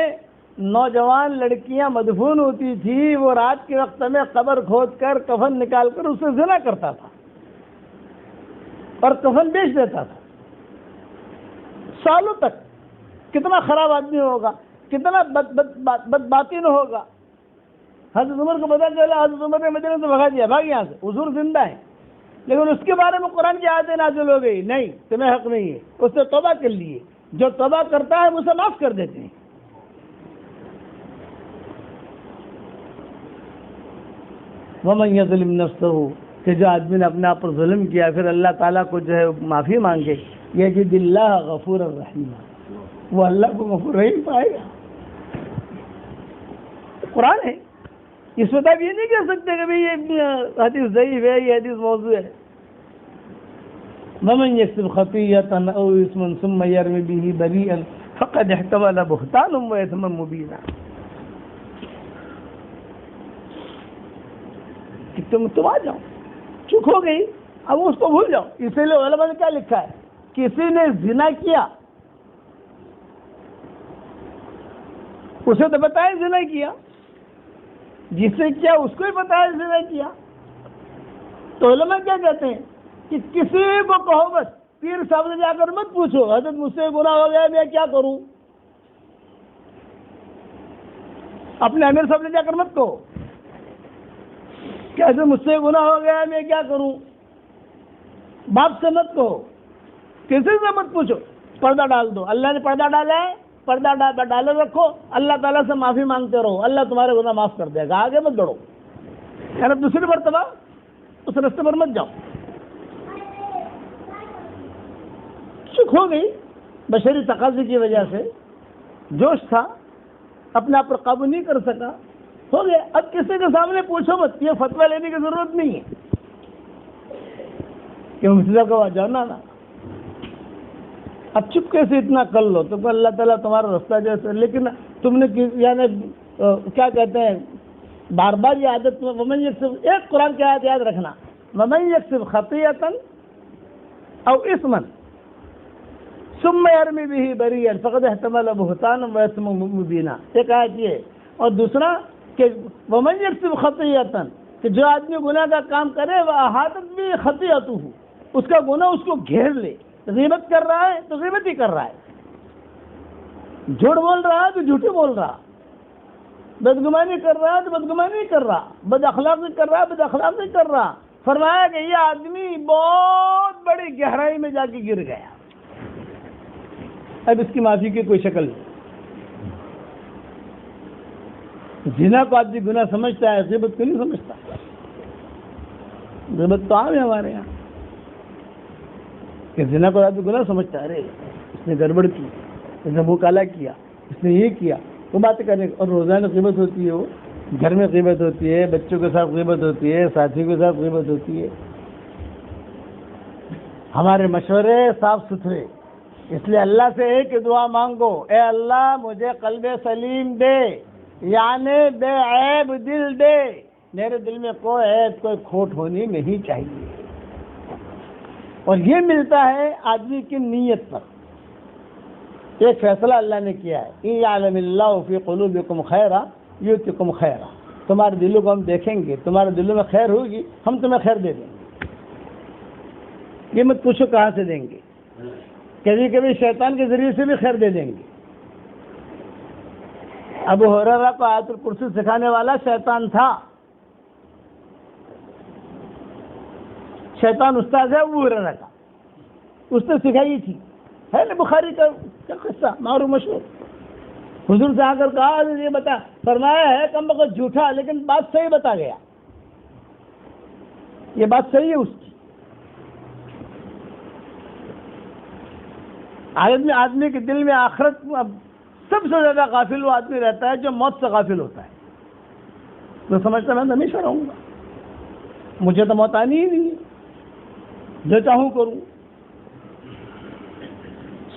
نوجوان لڑکیاں مدفون ہوتی تھی، وہ رات کے وقت میں قبر کھود کر کفن نکال کر اس سے زنا کرتا تھا اور کفن بیچ دیتا تھا سالوں تک. کتنا خراب آدمی ہوگا، کتنا بد باطن ہوگا. حضرت عمر کو پتا چلا، حضرت عمر نے مدینہ سے بھگا دیا، بھاگ یہاں سے، حضور زندہ ہے. لیکن اس کے بارے میں قرآن کی آیتیں نازل ہو گئی، نہیں تمہیں حق نہیں ہے. اس نے توبہ کر لیے. جو توبہ کرتا ہے اسے معاف کر دیتے ہیں. وَمَن يَظْلِمْ نَفْسَهُ، کہ جو آدمی نے اپنے آپ پر ظلم کیا پھر اللہ تعالیٰ کو جو ہے معافی مانگے، یجد اللہ غفور الرحیم، وہ اللہ کو غفور رحیم پائے گا. قرآن ہے، اس وقت آپ یہ نہیں کہہ سکتے کہ بھئی یہ حدیث ضعیف ہے، یہ حدیث موضوع ہے. وَمَن يَكْسِبْ خَطِيئَةً أَوْ إِثْمًا ثُمَّ يَرْمِ بِهِ بَرِيئًا فَقَدِ احْتَمَلَ بُهْتَانًا وَإِثْمًا مُبِينًا. تم آ جاؤ، چک ہو گئی، اب اس کو بھول جاؤ. اسی لیے علماء نے کیا لکھا ہے، کسی نے زنا کیا اسے تو بتائیں زنا کیا، جسے کیا اس کو ہی پتا ہے جس نے کیا. تو علماء کیا کہتے ہیں کہ کسی کو کہو بس پیر صاحب سے جا کر مت پوچھو حضرت مجھ سے گناہ ہو گیا میں کیا کروں. اپنے امیر صاحب سے جا کر مت کہو کہ حضرت مجھ سے گناہ ہو گیا میں کیا کروں. باپ سے مت کہو, کسی سے مت پوچھو, پردہ ڈال دو. اللہ نے پردہ ڈالا ہے, پردہ ڈالے رکھو, اللہ تعالیٰ سے معافی مانگتے رہو, اللہ تمہارے گناہ معاف کر دے گا. آگے مت بڑھو, یعنی دوسری مرتبہ اس راستے پر مت جاؤ. چک ہو گئی بشری تقاضے کی وجہ سے, جوش تھا, اپنے آپ پر قابو نہیں کر سکا, ہو گیا. اب کسی کے سامنے پوچھو مت, یہ فتویٰ لینے کی ضرورت نہیں ہے کہ مفتی صاحب کا جانا نا. اب چپکے سے اتنا کر لو تو اللہ تعالیٰ تمہارا رستہ جیسے. لیکن تم نے یعنی کیا کہتے ہیں بار بار یہ عادت, ومن یکسب, ایک قرآن کی آیت یاد رکھنا, ومن یکسب خطیئۃ او اثما ثم یرمی بہ بریئا فقد احتمل بہتانا واثما مبینا. ایک آیت یہ, اور دوسرا کہ ومن یکسب خطیئۃ, کہ جو آدمی گناہ کا کام کرے وہ احاطت بہ خطیئتہ, اس کا گناہ اس کو گھیر لے. غیبت کر رہا ہے تو غیبت ہی کر رہا ہے, جھوٹ بول رہا ہے تو جھوٹی بول رہا, بدگمانی کر رہا ہے تو بدگمانی کر رہا, بد اخلاقی کر رہا ہے بد اخلاقی کر رہا. فرمایا کہ یہ آدمی بہت بڑی گہرائی میں جا کے گر گیا. اب اس کی معافی کی کوئی شکل نہیں. زنا کو آدمی گناہ سمجھتا ہے, غیبت کو نہیں سمجھتا. غیبت تو عام ہے ہمارے یہاں کہ زنا کو آدمی گناہ سمجھتا ہے, ارے اس نے گڑبڑ کی, اس نے منہ کالا کیا, اس نے یہ کیا, وہ بات کرنے. اور روزانہ غیبت ہوتی ہے, وہ گھر میں غیبت ہوتی ہے, بچوں کے ساتھ غیبت ہوتی ہے, ساتھیوں کے ساتھ غیبت ہوتی ہے. ہمارے مشورے صاف ستھرے, اس لیے اللہ سے ایک دعا مانگو, اے اللہ مجھے قلب سلیم دے, یعنی بے عیب دل دے, میرے دل میں کوئی عیب کوئی کھوٹ ہونی نہیں چاہیے. اور یہ ملتا ہے آدمی کی نیت پر. ایک فیصلہ اللہ نے کیا ہے, ان یعلم اللہ فی قلوبکم خیرا یؤتکم خیرا, تمہارے دلوں کو ہم دیکھیں گے, تمہارے دلوں میں خیر ہوگی, ہم تمہیں خیر دے دیں گے. یہ مت پوچھو کہاں سے دیں گے, کبھی کبھی شیطان کے ذریعے سے بھی خیر دے دیں گے. ابو ہریرہ کو آیت الکرسی سکھانے والا شیطان تھا. شیطان استاد ہے ابو ہریرہ کا, اس نے سکھائی تھی. ہے نا بخاری کا قصہ معروف مشہور. حضور سے آ کر کہا یہ بتا, فرمایا ہے کم بخت جھوٹا لیکن بات صحیح بتا گیا. یہ بات صحیح ہے اس کی. آدمی کے دل میں آخرت, اب سب سے زیادہ غافل وہ آدمی رہتا ہے جو موت سے غافل ہوتا ہے. میں سمجھتا میں ہمیشہ رہوں گا, مجھے تو موت آنی ہی نہیں ہے, جو چاہوں کروں.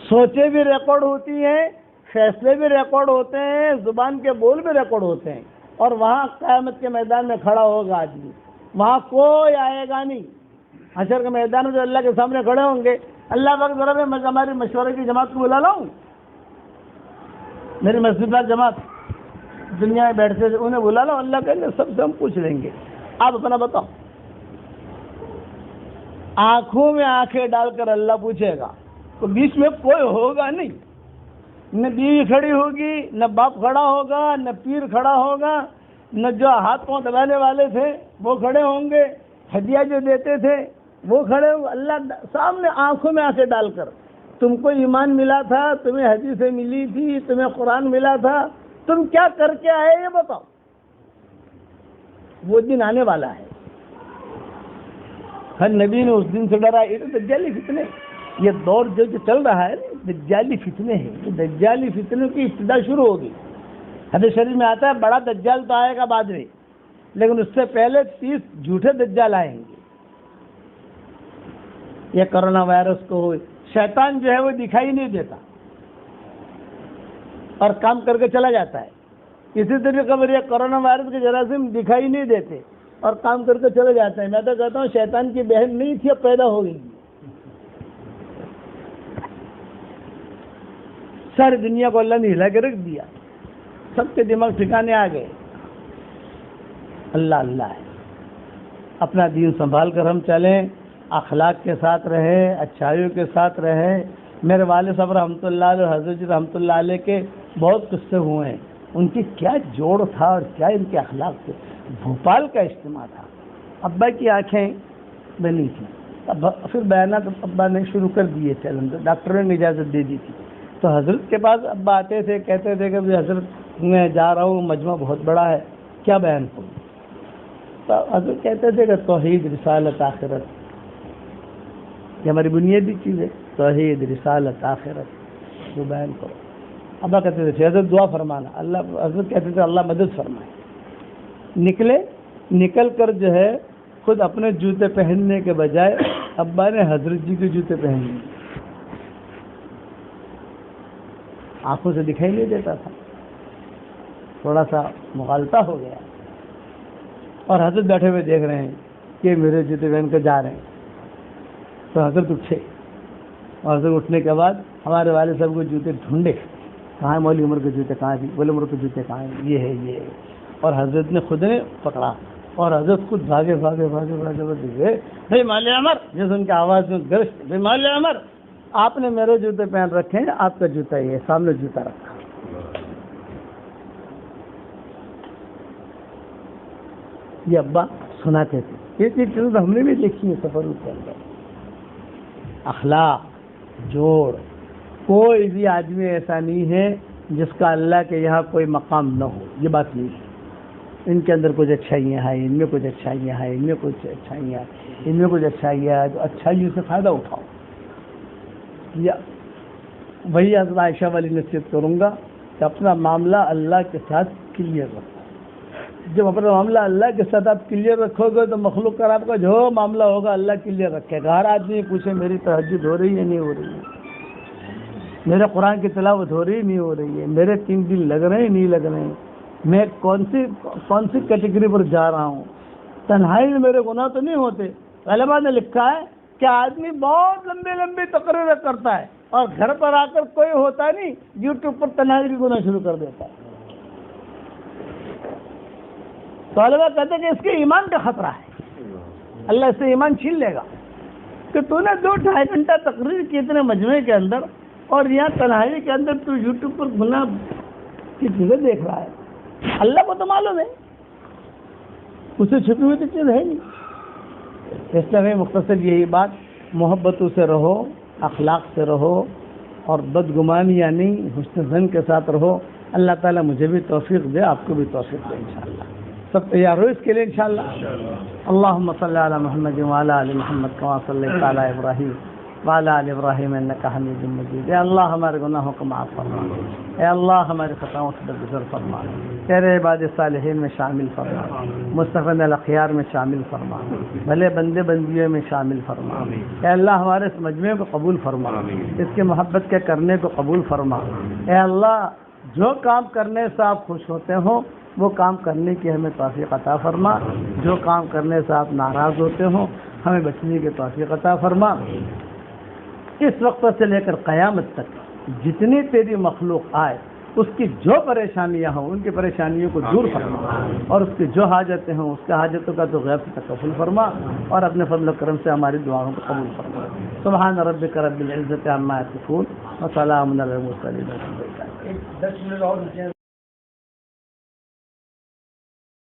سوچیں بھی ریکارڈ ہوتی ہیں, فیصلے بھی ریکارڈ ہوتے ہیں, زبان کے بول بھی ریکارڈ ہوتے ہیں. اور وہاں قیامت کے میدان میں کھڑا ہوگا آدمی, وہاں کوئی آئے گا نہیں. حشر کے میدان میں جو اللہ کے سامنے کھڑے ہوں گے, اللہ پاک ذرا میں ہماری مشورے کی جماعت کو بلا لاؤں, میری مسجد پر جماعت دنیا میں بیٹھتے تھے انہیں بلا لاؤ. اللہ کہیں گے سب سے ہم پوچھ لیں گے, آپ اپنا بتاؤ. آنکھوں میں آنکھیں ڈال کر اللہ پوچھے گا, تو بیچ میں کوئی ہوگا نہیں, نہ بیوی کھڑی ہوگی, نہ باپ کھڑا ہوگا, نہ پیر کھڑا ہوگا, نہ جو ہاتھ پاؤں دبانے والے تھے وہ کھڑے ہوں گے, ہدیہ جو دیتے تھے وہ کھڑے ہوں گے. اللہ سامنے آنکھوں میں آنکھیں ڈال کر, تم کو ایمان ملا تھا, تمہیں حدیثیں ملی تھی, تمہیں قرآن ملا تھا, تم کیا کر کے آئے یہ بتاؤ. وہ دن آنے والا ہے. ہر نبی نے اس دن سے ڈرا. یہ تو دجالی فتنے, یہ دور جو چل رہا ہے دجالی فتنے ہیں. یہ دجالی فتنوں کی ابتدا شروع ہوگی. حدیث شریف میں آتا ہے بڑا دجال تو آئے گا بعد میں, لیکن اس سے پہلے 30 جھوٹے دجال آئیں گے. یہ کرونا وائرس کو شیطان جو ہے وہ دکھائی نہیں دیتا اور کام کر کے چلا جاتا ہے. اسی طریقے پر یہ کرونا وائرس کے جراثیم دکھائی نہیں دیتے اور کام کر کے چلے جاتے ہیں. میں تو کہتا ہوں شیطان کی بہن نہیں تھی, اب پیدا ہو گئی. ساری دنیا کو اللہ نے ہلا کے رکھ دیا, سب کے دماغ ٹھکانے آ گئے. اللہ اللہ ہے. اپنا دین سنبھال کر ہم چلیں، اخلاق کے ساتھ رہیں، اچھائیوں کے ساتھ رہیں. میرے والد صاحب رحمۃ اللہ علیہ اور حضرت جی رحمۃ اللہ علیہ کے بہت قصے ہوئے ہیں. ان کی کیا جوڑ تھا اور کیا ان کے اخلاق تھے. بھوپال کا اجتماع تھا، ابا کی آنکھیں بنی تھیں، پھر بیانات ابا نے شروع کر دیے تھے، ڈاکٹروں نے اجازت دے دی تھی. تو حضرت کے پاس ابا آتے تھے، کہتے تھے کہ حضرت میں جا رہا ہوں، مجمع بہت بڑا ہے، کیا بیان کروں؟ تو حضرت کہتے تھے کہ توحید، رسالت، آخرت، یہ ہماری بنیادی چیز ہے، توحید، رسالت، آخرت، جو بیان کرو. ابا کہتے تھے حضرت دعا فرمانا، اللہ حضرت کہتے تھے اللہ مدد فرمائے. نکل کر جو ہے خود اپنے جوتے پہننے کے بجائے ابا نے حضرت جی کے جوتے پہن لیے. آنکھوں سے دکھائی نہیں دیتا تھا، تھوڑا سا مغالطہ ہو گیا، اور حضرت بیٹھے ہوئے دیکھ رہے ہیں کہ میرے جوتے پہن کر جا رہے ہیں. تو حضرت اٹھے، اور حضرت اٹھنے کے بعد ہمارے والد صاحب کو جوتے ڈھونڈے، کہاں ہے مولی عمر کے جوتے، کہاں ہیں مولی عمر کے جوتے، کہاں ہیں، یہ ہے یہ ہے. اور حضرت نے خود نے پکڑا، اور حضرت خود بھاگے گئے، بھائی مولی عمر، جیسے ان کی آواز میں گرشت، بھائی مولی عمر، آپ نے میرے جوتے پہن رکھے ہیں، آپ کا جوتا یہ ہے، سامنے جوتا رکھا. یہ ابا سناتے تھے. یہ چیز ہم نے بھی دیکھی ہے سفر کے اندر. اخلاق، جوڑ، کوئی بھی آدمی ایسا نہیں ہے جس کا اللہ کے یہاں کوئی مقام نہ ہو. یہ بات نہیں ہے. ان کے اندر کچھ اچھائیاں ہیں، ان میں کچھ اچھائیاں ہیں، ان میں کچھ اچھائیاں ہیں، ان میں کچھ اچھائیاں ہیں. تو اچھائیوں سے فائدہ اٹھاؤ. یا وہی حضرت عائشہ والی نصیحت کروں گا کہ اپنا معاملہ اللہ کے ساتھ کلیئر رکھو. جب اپنا معاملہ اللہ کے ساتھ آپ کلیئر رکھو گے تو مخلوق کر آپ کا جو معاملہ ہوگا اللہ کلیئر رکھے گا. ہر آدمی پوچھے میری تہجد ہو رہی ہے نہیں ہو رہی ہے، میرے قرآن کی تلاوت ہو رہی ہے نہیں ہو رہی ہے، میرے 3 دن لگ رہے ہیں نہیں لگ رہے ہیں، میں کون سی کیٹیگری پر جا رہا ہوں، تنہائی میں میرے گناہ تو نہیں ہوتے. علماء نے لکھا ہے کہ آدمی بہت لمبی تقریر کرتا ہے اور گھر پر آ کر کوئی ہوتا نہیں، یوٹیوب پر تنہائی کی گناہ شروع کر دیتا ہے. تو علماء کہتے ہیں کہ اس کے ایمان کا خطرہ ہے، اللہ اس سے ایمان چھین لے گا کہ تو نے 2-2.5 گھنٹہ تقریر کی اتنے مجمعے کے اندر، اور یہاں تنہائی کے اندر تو یوٹیوب پر گناہ کی چیزیں دیکھ رہا ہے. اللہ کو تو معلوم ہے، اسے چھپی ہوئی تو چیز ہے نہیں. اس لیے مختصر یہی بات، محبتوں سے رہو، اخلاق سے رہو، اور بدگمانیاں نہیں، حسن ظن کے ساتھ رہو. اللہ تعالیٰ مجھے بھی توفیق دے، آپ کو بھی توفیق دے انشاءاللہ. سب تیار ہو اس کے لیے انشاءاللہ. اللہم صلی علی محمد وعلی آل محمد کما صلیت علی ابراہیم وعلی آل ابراہیم انک حمید مجید. اے اللہ ہمارے گناہوں کو معاف فرما، اے اللہ ہمارے خطاؤں سے درگزر فرما، تیرے عباد صالحین میں شامل فرما، مصطفیٰ الاخیار میں شامل فرما، بھلے بندے بندیوں میں شامل فرما. اے اللہ ہمارے اس مجمع کو قبول فرما، اس کی محبت کے کرنے کو قبول فرما. اے اللہ جو کام کرنے سے آپ خوش ہوتے ہوں وہ کام کرنے کی ہمیں توفیق عطا فرما، جو کام کرنے سے آپ ناراض ہوتے ہوں ہمیں بچنے کی توفیق عطا فرما. اس وقت سے لے کر قیامت تک جتنی تیری مخلوق آئے اس کی جو پریشانیاں ہوں ان کی پریشانیوں کو دور فرما، اور اس کی جو حاجتیں ہوں اس کے حاجتوں کا تو غیب سے تکفل فرما، اور اپنے فضل و کرم سے ہماری دعاؤں کو قبول فرما. سبحان ربک رب العزت عما یصفون وسلام علی المرسلین. 10 منٹ اور